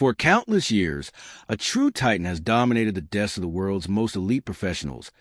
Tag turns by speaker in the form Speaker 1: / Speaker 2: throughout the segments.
Speaker 1: For countless years, a true titan has dominated the desks of the world's most elite professionals,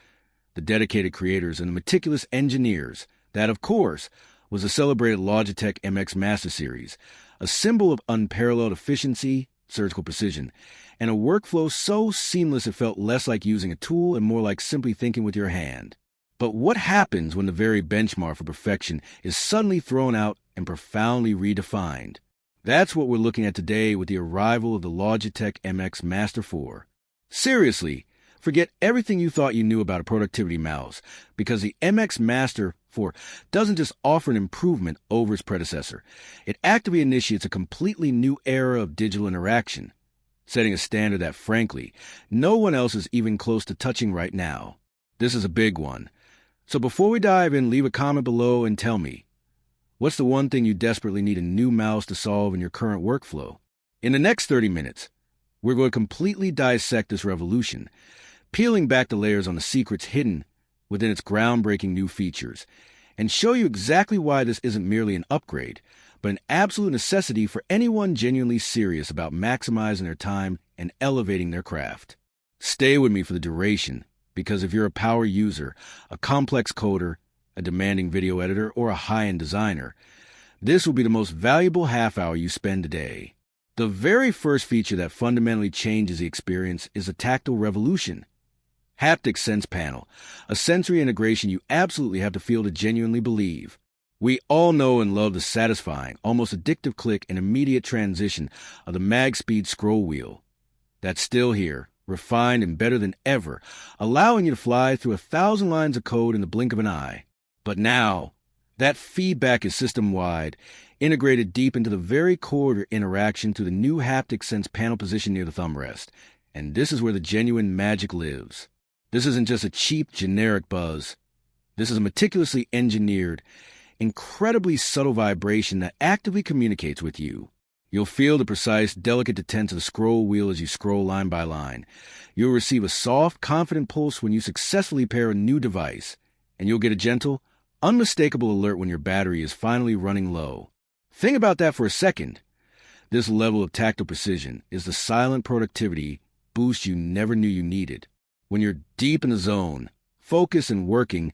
Speaker 1: the dedicated creators and the meticulous engineers. That, of course, was the celebrated Logitech MX Master Series, a symbol of unparalleled efficiency, surgical precision, and a workflow so seamless it felt less like using a tool and more like simply thinking with your hand. But what happens when the very benchmark for perfection is suddenly thrown out and profoundly redefined? That's what we're looking at today with the arrival of the Logitech MX Master 4. Seriously, forget everything you thought you knew about a productivity mouse, because the MX Master 4 doesn't just offer an improvement over its predecessor. It actively initiates a completely new era of digital interaction, setting a standard that, frankly, no one else is even close to touching right now. This is a big one. So before we dive in, leave a comment below and tell me, what's the one thing you desperately need a new mouse to solve in your current workflow? In the next 30 minutes, we're going to completely dissect this revolution, peeling back the layers on the secrets hidden within its groundbreaking new features, and show you exactly why this isn't merely an upgrade, but an absolute necessity for anyone genuinely serious about maximizing their time and elevating their craft. Stay with me for the duration, because if you're a power user, a complex coder, a demanding video editor, or a high-end designer, this will be the most valuable half hour you spend today. The very first feature that fundamentally changes the experience is a tactile revolution. Haptic Sense Panel, a sensory integration you absolutely have to feel to genuinely believe. We all know and love the satisfying, almost addictive click and immediate transition of the mag-speed scroll wheel. That's still here, refined and better than ever, allowing you to fly through 1,000 lines of code in the blink of an eye. But now, that feedback is system-wide, integrated deep into the very core of your interaction through the new Haptic Sense Panel position near the thumb rest. And this is where the genuine magic lives. This isn't just a cheap, generic buzz. This is a meticulously engineered, incredibly subtle vibration that actively communicates with you. You'll feel the precise, delicate detent of the scroll wheel as you scroll line by line. You'll receive a soft, confident pulse when you successfully pair a new device, and you'll get a gentle, unmistakable alert when your battery is finally running low. Think about that for a second. This level of tactile precision is the silent productivity boost you never knew you needed. When you're deep in the zone, focused and working,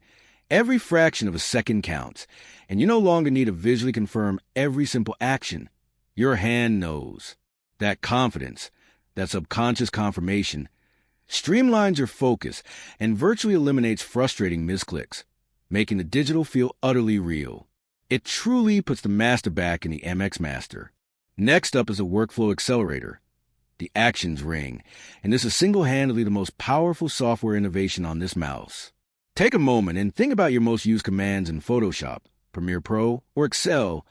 Speaker 1: every fraction of a second counts, and you no longer need to visually confirm every simple action. Your hand knows. That confidence, that subconscious confirmation, streamlines your focus and virtually eliminates frustrating misclicks, making the digital feel utterly real. It truly puts the master back in the MX Master. Next up is a workflow accelerator, the Actions Ring, and this is single-handedly the most powerful software innovation on this mouse. Take a moment and think about your most used commands in Photoshop, Premiere Pro, or Excel,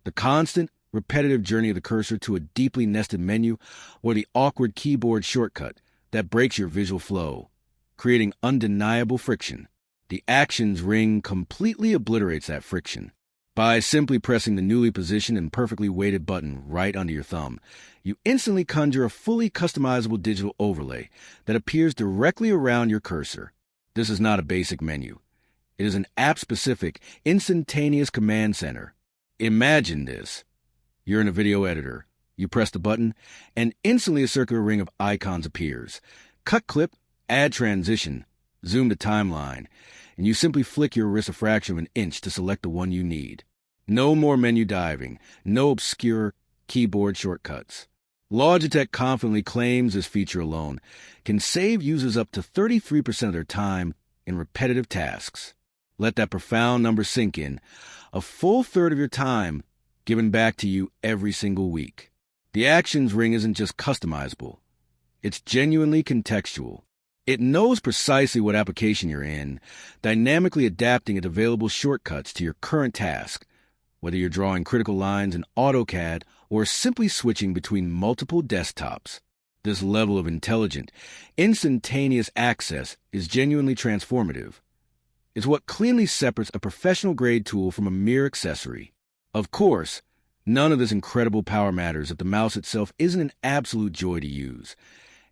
Speaker 1: the constant, repetitive journey of the cursor to a deeply nested menu, or the awkward keyboard shortcut that breaks your visual flow, creating undeniable friction. The Actions Ring completely obliterates that friction. By simply pressing the newly positioned and perfectly weighted button right under your thumb, you instantly conjure a fully customizable digital overlay that appears directly around your cursor. This is not a basic menu. It is an app-specific, instantaneous command center. Imagine this. You're in a video editor. You press the button, and instantly a circular ring of icons appears. Cut clip, add transition, zoom to timeline, and you simply flick your wrist a fraction of an inch to select the one you need. No more menu diving, no obscure keyboard shortcuts. Logitech confidently claims this feature alone can save users up to 33% of their time in repetitive tasks. Let that profound number sink in. A full third of your time given back to you every single week. The Actions Ring isn't just customizable. It's genuinely contextual. It knows precisely what application you're in, dynamically adapting its available shortcuts to your current task, whether you're drawing critical lines in AutoCAD or simply switching between multiple desktops. This level of intelligent, instantaneous access is genuinely transformative. It's what cleanly separates a professional-grade tool from a mere accessory. Of course, none of this incredible power matters if the mouse itself isn't an absolute joy to use.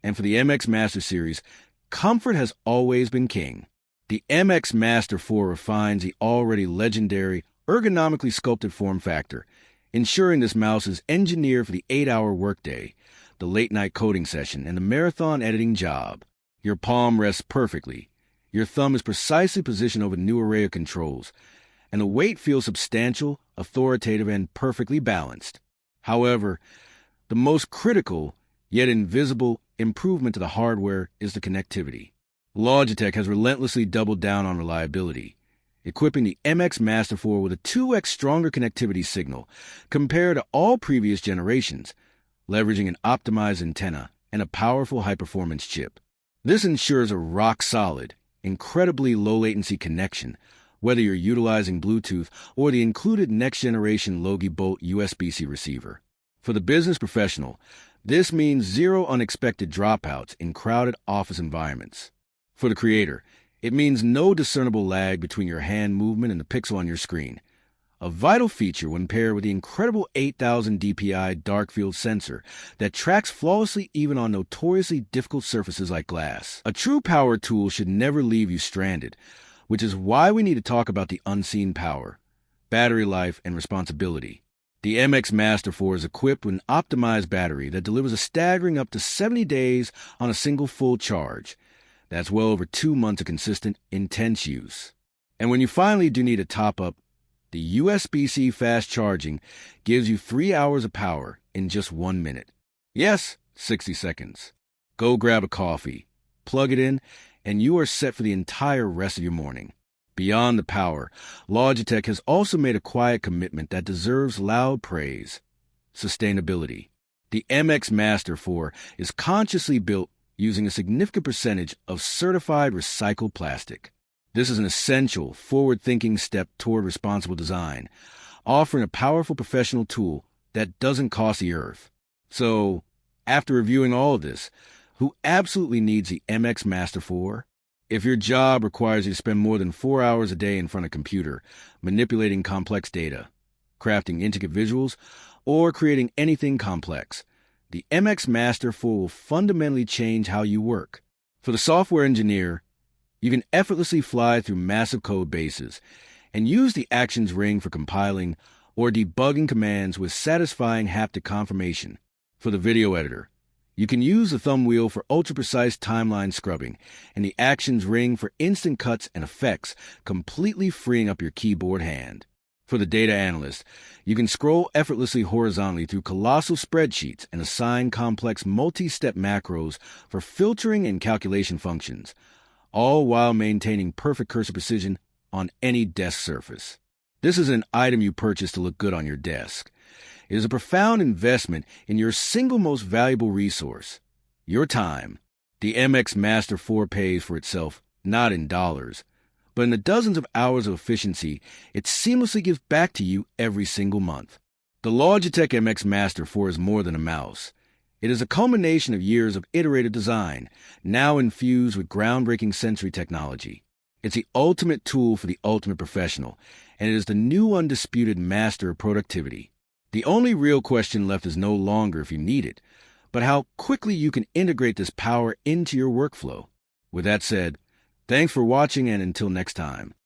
Speaker 1: And for the MX Master Series, comfort has always been king. The MX Master 4 refines the already legendary, ergonomically sculpted form factor, ensuring this mouse is engineered for the 8-hour workday, the late-night coding session, and the marathon editing job. Your palm rests perfectly. Your thumb is precisely positioned over the new array of controls, and the weight feels substantial, authoritative, and perfectly balanced. However, the most critical, yet invisible, improvement to the hardware is the connectivity. Logitech has relentlessly doubled down on reliability, equipping the MX Master 4 with a 2x stronger connectivity signal compared to all previous generations, leveraging an optimized antenna and a powerful high-performance chip. This ensures a rock-solid, incredibly low-latency connection, whether you're utilizing Bluetooth or the included next-generation Logi Bolt USB-C receiver. For the business professional, this means zero unexpected dropouts in crowded office environments. For the creator, it means no discernible lag between your hand movement and the pixel on your screen, a vital feature when paired with the incredible 8000 dpi dark field sensor that tracks flawlessly even on notoriously difficult surfaces like glass. A true power tool should never leave you stranded, which is why we need to talk about the unseen power, battery life, and responsibility. The MX Master 4 is equipped with an optimized battery that delivers a staggering up to 70 days on a single full charge. That's well over 2 months of consistent, intense use. And when you finally do need a top-up, the USB-C fast charging gives you 3 hours of power in just 1 minute. Yes, 60 seconds. Go grab a coffee, plug it in, and you are set for the entire rest of your morning. Beyond the power, Logitech has also made a quiet commitment that deserves loud praise: sustainability. The MX Master 4 is consciously built using a significant percentage of certified recycled plastic. This is an essential, forward-thinking step toward responsible design, offering a powerful professional tool that doesn't cost the earth. So, after reviewing all of this, who absolutely needs the MX Master 4? If your job requires you to spend more than 4 hours a day in front of a computer, manipulating complex data, crafting intricate visuals, or creating anything complex, the MX Master 4 will fundamentally change how you work. For the software engineer, you can effortlessly fly through massive code bases and use the actions ring for compiling or debugging commands with satisfying haptic confirmation. For the video editor, you can use the thumb wheel for ultra-precise timeline scrubbing and the actions ring for instant cuts and effects, completely freeing up your keyboard hand. For the data analyst, you can scroll effortlessly horizontally through colossal spreadsheets and assign complex multi-step macros for filtering and calculation functions, all while maintaining perfect cursor precision on any desk surface. This is an item you purchase to look good on your desk. It is a profound investment in your single most valuable resource, your time. The MX Master 4 pays for itself, not in dollars, but in the dozens of hours of efficiency it seamlessly gives back to you every single month. The Logitech MX Master 4 is more than a mouse. It is a culmination of years of iterative design, now infused with groundbreaking sensory technology. It's the ultimate tool for the ultimate professional, and it is the new undisputed master of productivity. The only real question left is no longer if you need it, but how quickly you can integrate this power into your workflow. With that said, thanks for watching, and until next time.